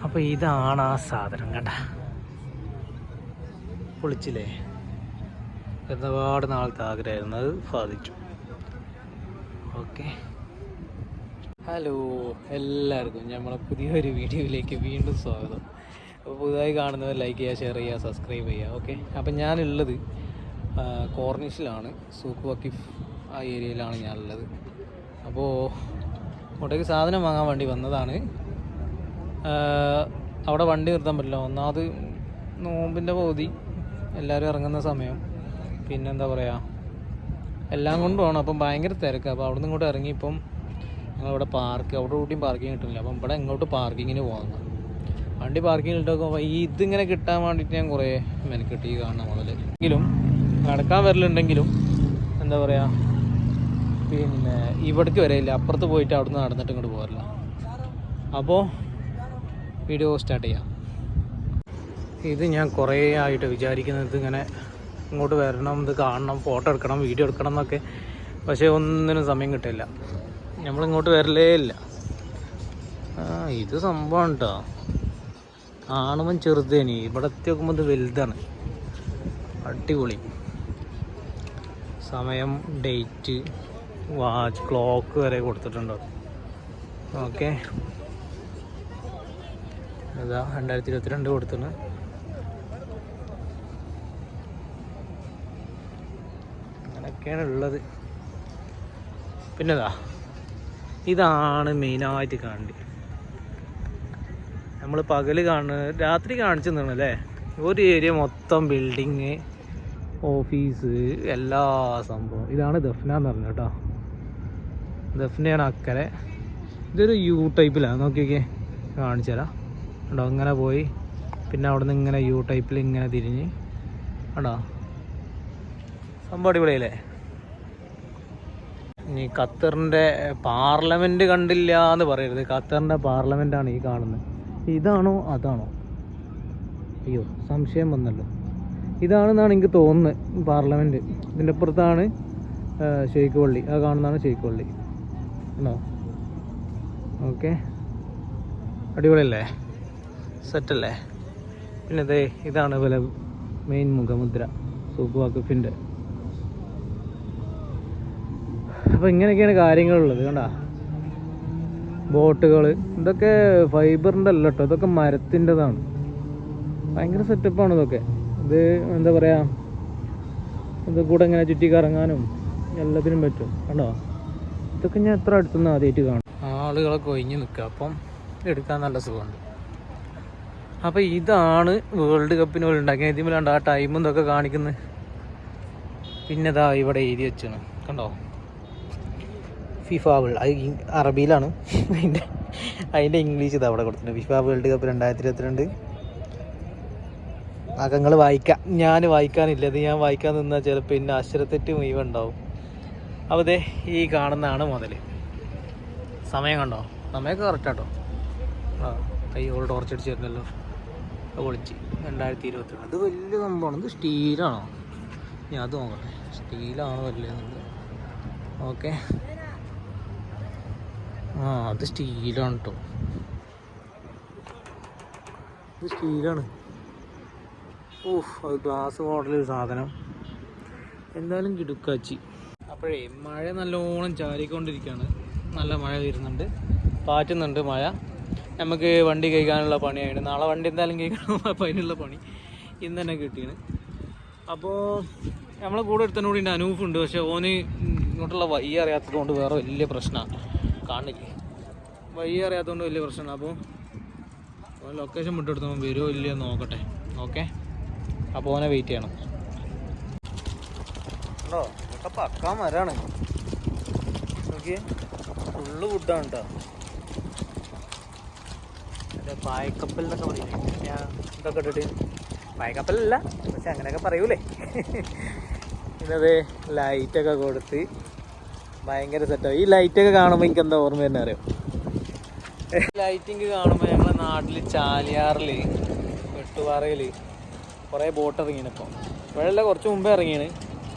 അപ്പോൾ ഇതാണ് ആ സാധനം കണ്ട, പൊളിച്ചില്ലേ? ഒരുപാട് നാളത്തെ ആഗ്രഹമായിരുന്നു, അത് സാധിച്ചു. ഓക്കെ, ഹലോ എല്ലാവർക്കും നമ്മളെ പുതിയൊരു വീഡിയോയിലേക്ക് വീണ്ടും സ്വാഗതം. അപ്പോൾ പുതുതായി കാണുന്നവർ ലൈക്ക് ചെയ്യുക, ഷെയർ ചെയ്യുക, സബ്സ്ക്രൈബ് ചെയ്യുക. ഓക്കെ, അപ്പം ഞാനുള്ളത് കോർണിഷിലാണ്, സൂക്ക് വക്കീഫ് ആ ഏരിയയിലാണ് ഞാനുള്ളത്. അപ്പോൾ അങ്ങോട്ടേക്ക് സാധനം വാങ്ങാൻ വേണ്ടി വന്നതാണ്. അവിടെ വണ്ടി നിർത്താൻ പറ്റില്ല, ഒന്നാമത് നോമ്പിൻ്റെ പകുതി, എല്ലാവരും ഇറങ്ങുന്ന സമയം, പിന്നെന്താ പറയുക, എല്ലാം കൊണ്ടും വേണം. അപ്പം ഭയങ്കര തിരക്കാണ്. അപ്പോൾ അവിടെ നിന്ന് ഇങ്ങോട്ട് ഇറങ്ങി ഇപ്പം ഞങ്ങളിവിടെ അവിടെ കൂട്ടിയും പാർക്കിങ് കിട്ടുന്നില്ല. അപ്പം ഇവിടെ ഇങ്ങോട്ട് പാർക്കിങ്ങിന് പോകുന്നത്, വണ്ടി പാർക്കിങ്ങിൽ ഇട്ടൊക്കെ ഇതിങ്ങനെ കിട്ടാൻ വേണ്ടിയിട്ട് ഞാൻ കുറേ മെനക്കെട്ട് ഈ കാണുന്ന മുതൽ എങ്കിലും നടക്കാൻ വരലുണ്ടെങ്കിലും എന്താ പറയുക, പിന്നെ ഇവിടേക്ക് വരെയില്ല, അപ്പുറത്ത് പോയിട്ട് അവിടെ നിന്ന് നടന്നിട്ട് ഇങ്ങോട്ട് പോരില്ല. അപ്പോൾ വീഡിയോ സ്റ്റാർട്ട് ചെയ്യാം. ഇത് ഞാൻ കുറേ ആയിട്ട് വിചാരിക്കുന്നത്, ഇങ്ങനെ ഇങ്ങോട്ട് വരണം, ഇത് കാണണം, ഫോട്ടോ എടുക്കണം, വീഡിയോ എടുക്കണം എന്നൊക്കെ. പക്ഷേ ഒന്നിനും സമയം കിട്ടില്ല, നമ്മളിങ്ങോട്ട് വരലേ ഇല്ല. ഇത് സംഭവം കേട്ടോ, കാണുമ്പം ചെറുതേനി, ഇവിടെ എത്തി നോക്കുമ്പോൾ ഇത് വലുതാണ്, അടിപൊളി. സമയം, ഡേറ്റ്, വാച്ച്, ക്ലോക്ക് വരെ കൊടുത്തിട്ടുണ്ടോ. ഓക്കെ, ഇതാ 2022 കൊടുത്തിട്ടുണ്ട്. അങ്ങനെയൊക്കെയാണ് ഉള്ളത്. പിന്നെതാ ഇതാണ് മെയിനായിട്ട് കാണേണ്ടത്. നമ്മൾ പകൽ കാണുന്നത് രാത്രി കാണിച്ചു തന്നല്ലേ, ഒരു ഏരിയ മൊത്തം ബിൽഡിങ്, ഓഫീസ്, എല്ലാ സംഭവം. ഇതാണ് ദഫ്ന എന്ന് പറഞ്ഞു കേട്ടോ, ദഫ്നയാണ് അക്കരെ. ഇതൊരു യു ടൈപ്പിലാണ്, നോക്കിയൊക്കെ കാണിച്ചു തരാം കേട്ടോ. ഇങ്ങനെ പോയി പിന്നെ അവിടെ നിന്ന് ഇങ്ങനെ യു ടൈപ്പിൽ ഇങ്ങനെ തിരിഞ്ഞ് കേട്ടോ, സംഭവം അടിപൊളിയല്ലേ. ഇനി ഖത്തറിൻ്റെ പാർലമെൻറ്റ് കണ്ടില്ല എന്ന് പറയരുത്, ഖത്തറിൻ്റെ പാർലമെൻറ്റാണ് ഈ കാണുന്നത്. ഇതാണോ അതാണോ, അയ്യോ സംശയം വന്നല്ലോ, ഇതാണെന്നാണ് എനിക്ക് തോന്നുന്നത് പാർലമെൻറ്റ്. ഇതിൻ്റെ അപ്പുറത്താണ് ഷെയ്ഖ് പള്ളി, ആ കാണുന്നതാണ് ഷെയ്ഖ് പള്ളി ആണോ. ഓക്കെ, അടിപൊളിയല്ലേ, സെറ്റല്ലേ. പിന്നെ അതെ ഇതാണ് പോലെ മെയിൻ മുഖമുദ്ര സൂക്ക് വക്കീഫിൻ്റെ. അപ്പോൾ ഇങ്ങനെയൊക്കെയാണ് കാര്യങ്ങളുള്ളത് കണ്ടാ. ബോട്ടുകൾ, ഇതൊക്കെ ഫൈബറിൻ്റെ അല്ല കേട്ടോ, ഇതൊക്കെ മരത്തിൻ്റെതാണ്. ഭയങ്കര സെറ്റപ്പാണ് ഇതൊക്കെ. ഇത് എന്താ പറയുക, ഇത് കൂടെ ഇങ്ങനെ ചുറ്റി കറങ്ങാനും എല്ലാത്തിനും പറ്റും കണ്ടോ. ഇതൊക്കെ ഞാൻ എത്ര അടുത്തുനിന്ന് ആദ്യമായിട്ട് കാണും. ആളുകളൊക്കെ ഒഴിഞ്ഞ് നിൽക്കുക, അപ്പം എടുക്കാൻ നല്ല സുഖമുണ്ട്. അപ്പോൾ ഇതാണ് വേൾഡ് കപ്പിന് പോലെ ഉണ്ടാക്കിയത്. ഇതിലാണ് ആ ടൈമും ഇതൊക്കെ കാണിക്കുന്നത്. പിന്നെ ഇതാ ഇവിടെ എഴുതി വെച്ചാണ് കണ്ടോ, ഫിഫ വേൾഡ്, അത് അറബിയിലാണ്, അതിൻ്റെ ഇംഗ്ലീഷ് ഇത് അവിടെ കൊടുത്തിട്ടുണ്ട്. FIFA world cup 2022. അകങ്ങൾ വായിക്കാം, ഞാൻ വായിക്കാനില്ല, ഇത് ഞാൻ വായിക്കാൻ നിന്നാൽ ചിലപ്പോൾ പിന്നെ അക്ഷരത്തെറ്റ് മുഴുവൻ ഉണ്ടാവും. അപ്പോൾ ഇതേ ഈ കാണുന്നതാണ് മുതൽ. സമയം കണ്ടോ, സമയമൊക്കെ കറക്റ്റാട്ടോ. കൈ ഓൾ ടോർച്ച് അടിച്ച് തരുന്നല്ലോ, പൊളിച്ച് 2022. ഇത് വലിയ സംഭവമാണ്. ഇത് സ്റ്റീലാണോ, ഞാൻ അത് നോക്കട്ടെ, സ്റ്റീലാണോ വലിയ. ഓക്കെ, അത് സ്റ്റീലാണ് കേട്ടോ, ഇത് സ്റ്റീലാണ്. അത് ഗ്ലാസ് മോഡൽ സാധനം, എന്തായാലും കിടുക്കാച്ചി. അപ്പോഴേ മഴ നല്ലോണം ചാരിക്കൊണ്ടിരിക്കുകയാണ്, നല്ല മഴ വരുന്നുണ്ട്, പാറ്റുന്നുണ്ട് മഴ. നമുക്ക് വണ്ടി കഴിക്കാനുള്ള പണിയായിട്ട്, നാളെ വണ്ടി എന്തായാലും കഴിക്കണം, അപ്പോൾ അതിനുള്ള പണി ഇന്ന് തന്നെ കിട്ടിയാണ്. അപ്പോൾ നമ്മളെ കൂടെ എടുത്തതിനോട് എൻ്റെ അനൂഫുണ്ട്, പക്ഷേ ഓന് ഇങ്ങോട്ടുള്ള വഴി അറിയാത്തത് കൊണ്ട് വേറെ വലിയ പ്രശ്നമാണ്, കാണില്ലേ, വഴി അറിയാത്തതുകൊണ്ട് വലിയ പ്രശ്നമാണ്. അപ്പോൾ ലൊക്കേഷൻ വിട്ടെടുത്തപ്പോൾ വരുമോ ഇല്ലയോ നോക്കട്ടെ. ഓക്കെ, അപ്പോൾ ഓനെ വെയിറ്റ് ചെയ്യണം കേട്ടോ. ഇതൊക്കെ പക്കാ മരമാണ്, നോക്കിയേ, ഫുള്ള് വുഡാണ് കേട്ടോ. മറ്റേ പായക്കപ്പൽ എന്നൊക്കെ പറയില്ലേ, ഞാൻ ഇതൊക്കെ ഇട്ടിട്ട്, പായക്കപ്പലല്ല പക്ഷെ അങ്ങനെയൊക്കെ പറയൂലേ. പിന്നത് ലൈറ്റൊക്കെ കൊടുത്ത് ഭയങ്കര സെറ്റാണ്. ഈ ലൈറ്റൊക്കെ കാണുമ്പോൾ എനിക്ക് എന്താ ഓർമ്മ തന്നെ അറിയാം, ലൈറ്റിങ് കാണുമ്പോൾ ഞങ്ങളുടെ നാട്ടിൽ ചാലിയാറിൽ വെട്ടുപാറയിൽ കുറേ ബോട്ട് ഇറങ്ങിയാണ്. ഇപ്പോൾ ഇപ്പോഴല്ല, കുറച്ച് മുമ്പേ ഇറങ്ങിയാണ്.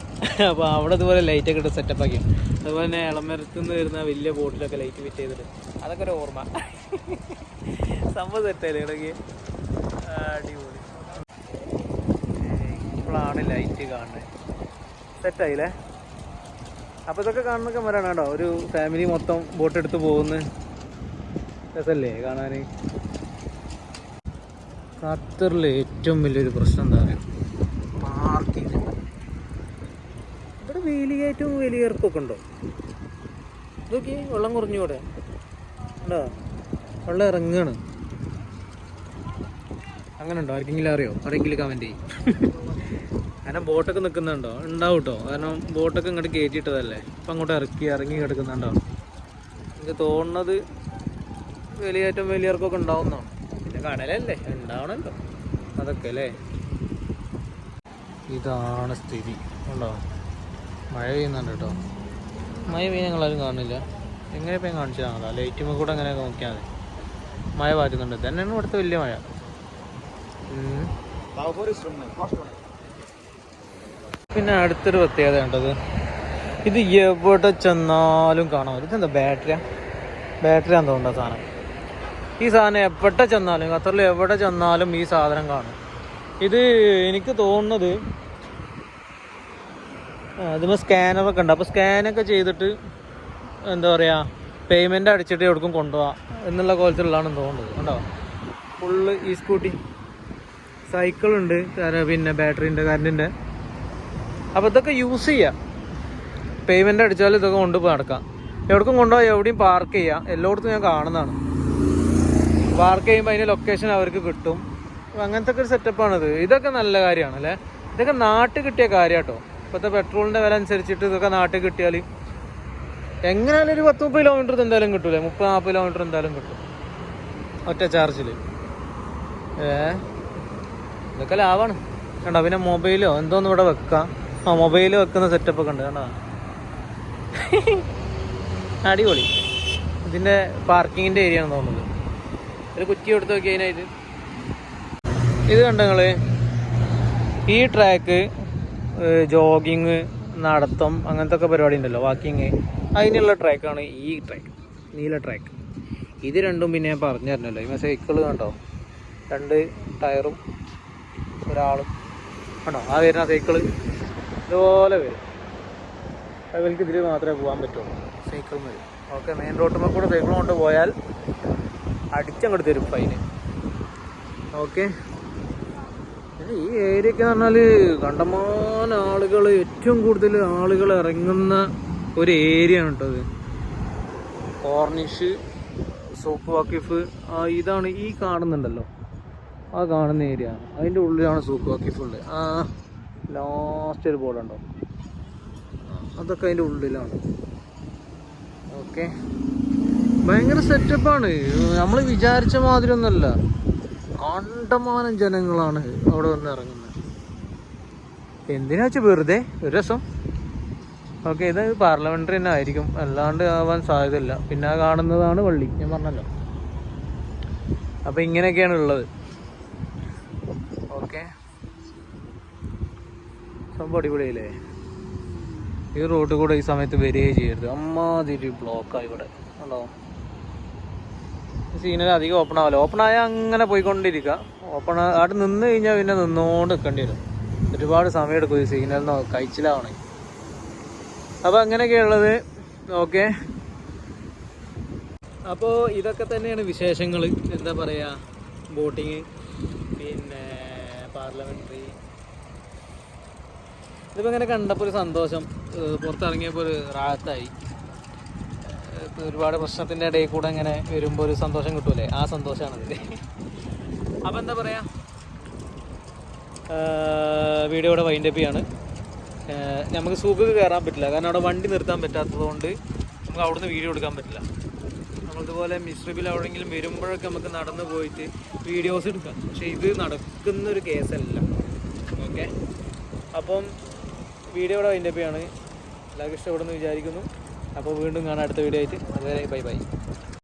അപ്പോൾ അവിടെ ഇതുപോലെ ലൈറ്റൊക്കെ ഇട്ട് സെറ്റപ്പാക്കിയാണ്. അതുപോലെ തന്നെ ഇളമരത്തു നിന്ന് വരുന്ന വലിയ ബോട്ടിലൊക്കെ ലൈറ്റ് ഫിറ്റ് ചെയ്തിട്ട്, അതൊക്കെ ഒരു ഓർമ്മ. സംഭവം സെറ്റായില്ലേ ഇടയ്ക്ക്? അടിപൊളി. ഇപ്പോഴാണ് ലൈറ്റ് കാണുന്നത്. സെറ്റായില്ലേ? അപ്പോൾ ഇതൊക്കെ കാണുന്നൊക്കെ മരമാണ് കേട്ടോ. ഒരു ഫാമിലി മൊത്തം ബോട്ട് എടുത്ത് പോകുന്ന രസമല്ലേ കാണാൻ? ഖത്തറിലെ ഏറ്റവും വലിയൊരു പ്രശ്നം എന്താ പറയുക? പാർക്കിങ്. ഇവിടെ വേലികയറ്റവും വേലിയിറക്കമൊക്കെ ഉണ്ടോ? ഇതൊക്കെ വെള്ളം കുറഞ്ഞൂടെ? ഉണ്ടോ? വെള്ളം ഇറങ്ങാണ്. അങ്ങനെ ഉണ്ടോ? ആർക്കെങ്കിലും അറിയോ? ആരെങ്കിലും കമൻറ്റ് ചെയ്യും. കാരണം ബോട്ടൊക്കെ നിൽക്കുന്നുണ്ടോ? ഉണ്ടാവും കേട്ടോ. കാരണം ബോട്ടൊക്കെ ഇങ്ങോട്ട് കയറ്റിയിട്ടതല്ലേ. ഇപ്പം അങ്ങോട്ട് ഇറങ്ങി കിടക്കുന്നുണ്ടോ? എനിക്ക് തോന്നുന്നത് വേലിയേറ്റം വേലിയിറക്കമൊക്കെ ഉണ്ടാവുന്നതാണ്. പിന്നെ കടലല്ലേ, ഉണ്ടാവണല്ലോ അതൊക്കെ അല്ലേ. ഇതാണ് സ്ഥിതി. ഉണ്ടോ? മഴ പെയ്യുന്നുണ്ട് കേട്ടോ. മഴ പെയ്യാൻ ഞങ്ങളാരും കാണില്ല. എങ്ങനെ ഇപ്പം കാണിച്ചതാണല്ലോ. ലൈറ്റുമ്പോൾ കൂടെ അങ്ങനെയൊക്കെ നോക്കിയാൽ മതി. മഴ പാറ്റുന്നുണ്ട്. തന്നെയാണ് ഇവിടുത്തെ വലിയ മഴ. പിന്നെ അടുത്തൊരു പ്രത്യേകത ഉണ്ടത്, ഇത് എവിടെ ചെന്നാലും കാണാൻ പറ്റും. ഇതെന്താ ബാറ്ററി ആണെന്ന് തോന്നുന്ന സാധനം. ഈ സാധനം എവിടെ ചെന്നാലും, ഖത്തറിൽ എവിടെ ചെന്നാലും ഈ സാധനം കാണും. ഇത് എനിക്ക് തോന്നുന്നത് അതിന് സ്കാനറൊക്കെ ഉണ്ട്. അപ്പോൾ സ്കാനൊക്കെ ചെയ്തിട്ട് എന്താ പറയുക, പേയ്മെൻ്റ് അടിച്ചിട്ട് എവിടേക്കും കൊണ്ടുപോകാം എന്നുള്ള കോലത്തിലുള്ളതാണെന്ന് തോന്നുന്നത്. കണ്ടോ? ഫുള്ള് ഈ സ്കൂട്ടി, സൈക്കിളുണ്ട്, പിന്നെ ബാറ്ററിൻ്റെ, കറണ്ടിൻ്റെ. അപ്പോൾ ഇതൊക്കെ യൂസ് ചെയ്യാം. പേയ്മെൻ്റ് അടിച്ചാൽ ഇതൊക്കെ കൊണ്ടുപോയി നടക്കാം. എവിടേക്കും കൊണ്ടുപോയി എവിടെയും പാർക്ക് ചെയ്യാം. എല്ലായിടത്തും ഞാൻ കാണുന്നതാണ്. പാർക്ക് ചെയ്യുമ്പോൾ അതിൻ്റെ ലൊക്കേഷൻ അവർക്ക് കിട്ടും. അങ്ങനത്തെ ഒക്കെ ഒരു സെറ്റപ്പാണിത്. ഇതൊക്കെ നല്ല കാര്യമാണ് അല്ലേ? ഇതൊക്കെ നാട്ടിൽ കിട്ടിയ കാര്യം കേട്ടോ. ഇപ്പോഴത്തെ പെട്രോളിൻ്റെ വില അനുസരിച്ചിട്ട് ഇതൊക്കെ നാട്ടിൽ കിട്ടിയാൽ എങ്ങനെയാലും ഒരു 10-30 കിലോമീറ്റർ എന്തായാലും കിട്ടൂലേ? 30-40 കിലോമീറ്റർ എന്തായാലും കിട്ടും ഒറ്റ ചാർജിൽ. ഇതൊക്കെ ലാഭമാണ് കണ്ടോ. പിന്നെ മൊബൈലോ എന്തോന്നും ഇവിടെ വെക്കാം. മൊബൈൽ വെക്കുന്ന സെറ്റപ്പൊക്കെ ഉണ്ട് കണ്ടോ. അടിപൊളി. ഇതിൻ്റെ പാർക്കിങ്ങിൻ്റെ ഏരിയ ആണെന്ന് തോന്നുന്നത്. ഒരു കുറ്റി എടുത്ത് നോക്കി അതിനായിട്ട്. ഇത് കണ്ടോ നിങ്ങൾ? ഈ ട്രാക്ക് ജോഗിങ്, നടത്തം, അങ്ങനത്തെ ഒക്കെ പരിപാടി ഉണ്ടല്ലോ, വാക്കിങ്, അതിനുള്ള ട്രാക്കാണ് ഈ ട്രാക്ക്, നീല ട്രാക്ക്. ഇത് രണ്ടും പിന്നെ ഞാൻ പറഞ്ഞു തരണല്ലോ. ഈ സൈക്കിള് കണ്ടോ, 2 ടയറും ഒരാളും കണ്ടോ. ആ വരുന്ന സൈക്കിള് ഇതുപോലെ വരും. അവർക്ക് ഇതിൽ മാത്രമേ പോകാൻ പറ്റുള്ളൂ, സൈക്കിൾ വരും. ഓക്കെ, മെയിൻ റോഡിൽ കൂടെ സൈക്കിൾ കൊണ്ട് പോയാൽ അടിച്ചങ്ങോട്ട് തരും ഫൈന്. ഓക്കെ. പിന്നെ ഈ ഏരിയയൊക്കെ എന്ന് പറഞ്ഞാൽ കണ്ടമാനം ആളുകൾ, ഏറ്റവും കൂടുതൽ ആളുകൾ ഇറങ്ങുന്ന ഒരു ഏരിയ ആണ് കേട്ടോ ഇത്. കോർണിഷ്, സൂക്ക് വാക്കിഫ്, ഇതാണ് ഈ കാണുന്നുണ്ടല്ലോ, ആ കാണുന്ന ഏരിയ. അതിൻ്റെ ഉള്ളിലാണ് സൂക്ക് വാക്കിഫ് ഉള്ളത്. ലാസ്റ്റ് ഒരു ബോർഡുണ്ടോ, അതൊക്കെ അതിൻ്റെ ഉള്ളിലാണ്. ഓക്കെ, ഭയങ്കര സെറ്റപ്പാണ്. നമ്മൾ വിചാരിച്ച മാതിരി ഒന്നുമല്ല. കണ്ടമാനം ജനങ്ങളാണ് അവിടെ വന്ന് ഇറങ്ങുന്നത്. എന്തിനാ വെച്ചാൽ വെറുതെ ഒരു രസം. ഓക്കെ, ഇത് പാർലമെൻ്ററി തന്നെ ആയിരിക്കും, അല്ലാണ്ട് ആവാൻ സാധ്യതയില്ല. പിന്നെ ആ കാണുന്നതാണ് പള്ളി, ഞാൻ പറഞ്ഞല്ലോ. അപ്പം ഇങ്ങനെയൊക്കെയാണ് ഉള്ളത്. ഓക്കെ, സംഭവം അടിപൊളിയല്ലേ? ഈ റോഡ് കൂടെ ഈ സമയത്ത് വരികയും ചെയ്യരുത്. അമ്മാതിരി ബ്ലോക്കാണ് ഇവിടെ. ഉണ്ടോ? സീനറി അധികം ഓപ്പൺ ആവില്ല. ഓപ്പൺ ആയാൽ അങ്ങനെ പോയിക്കൊണ്ടിരിക്കുക. ഓപ്പൺ അവിടെ നിന്ന് കഴിഞ്ഞാൽ പിന്നെ നിന്നുകൊണ്ട് നിൽക്കേണ്ടി വരും. ഒരുപാട് സമയം എടുക്കും ഈ സിഗ്നലിന് കഴിച്ചിലാവണേ. അപ്പോൾ അങ്ങനെയൊക്കെയുള്ളത്. ഓക്കെ, അപ്പോൾ ഇതൊക്കെ തന്നെയാണ് വിശേഷങ്ങൾ. എന്താ പറയുക, ബോട്ടിങ്, പിന്നെ പാർലമെൻ്ററി. ഇതിപ്പോൾ ഇങ്ങനെ കണ്ടപ്പോൾ ഒരു സന്തോഷം, പുറത്തിറങ്ങിയപ്പോൾ ഒരു റാഹത്തായി. ഒരുപാട് പ്രശ്നത്തിൻ്റെ ഇടയിൽ കൂടെ ഇങ്ങനെ വരുമ്പോൾ ഒരു സന്തോഷം കിട്ടൂലേ, ആ സന്തോഷമാണിത്. അപ്പോൾ എന്താ പറയുക, വീഡിയോ ഇവിടെ വൈൻഡപ്പ് ചെയ്യാണ്. നമുക്ക് സൂക്ക് കയറാൻ പറ്റില്ല, കാരണം അവിടെ വണ്ടി നിർത്താൻ പറ്റാത്തത് കൊണ്ട് നമുക്ക് അവിടുന്ന് വീഡിയോ എടുക്കാൻ പറ്റില്ല. നമ്മളിതുപോലെ മിസ്ട്രിബിൽ എവിടെയെങ്കിലും വരുമ്പോഴൊക്കെ നമുക്ക് നടന്നു പോയിട്ട് വീഡിയോസ് എടുക്കാം. പക്ഷേ ഇത് നടക്കുന്നൊരു കേസല്ല. ഓക്കെ, അപ്പം വീഡിയോ ഇവിടെ വൈൻഡപ്പ് ചെയ്യാണ്. എല്ലാവർക്കും ഇഷ്ടപ്പെടുന്നു വിചാരിക്കുന്നു. അപ്പോൾ വീണ്ടും കാണാം അടുത്ത വീഡിയോ ആയിട്ട്. അതുവരെ ബൈ ബൈ.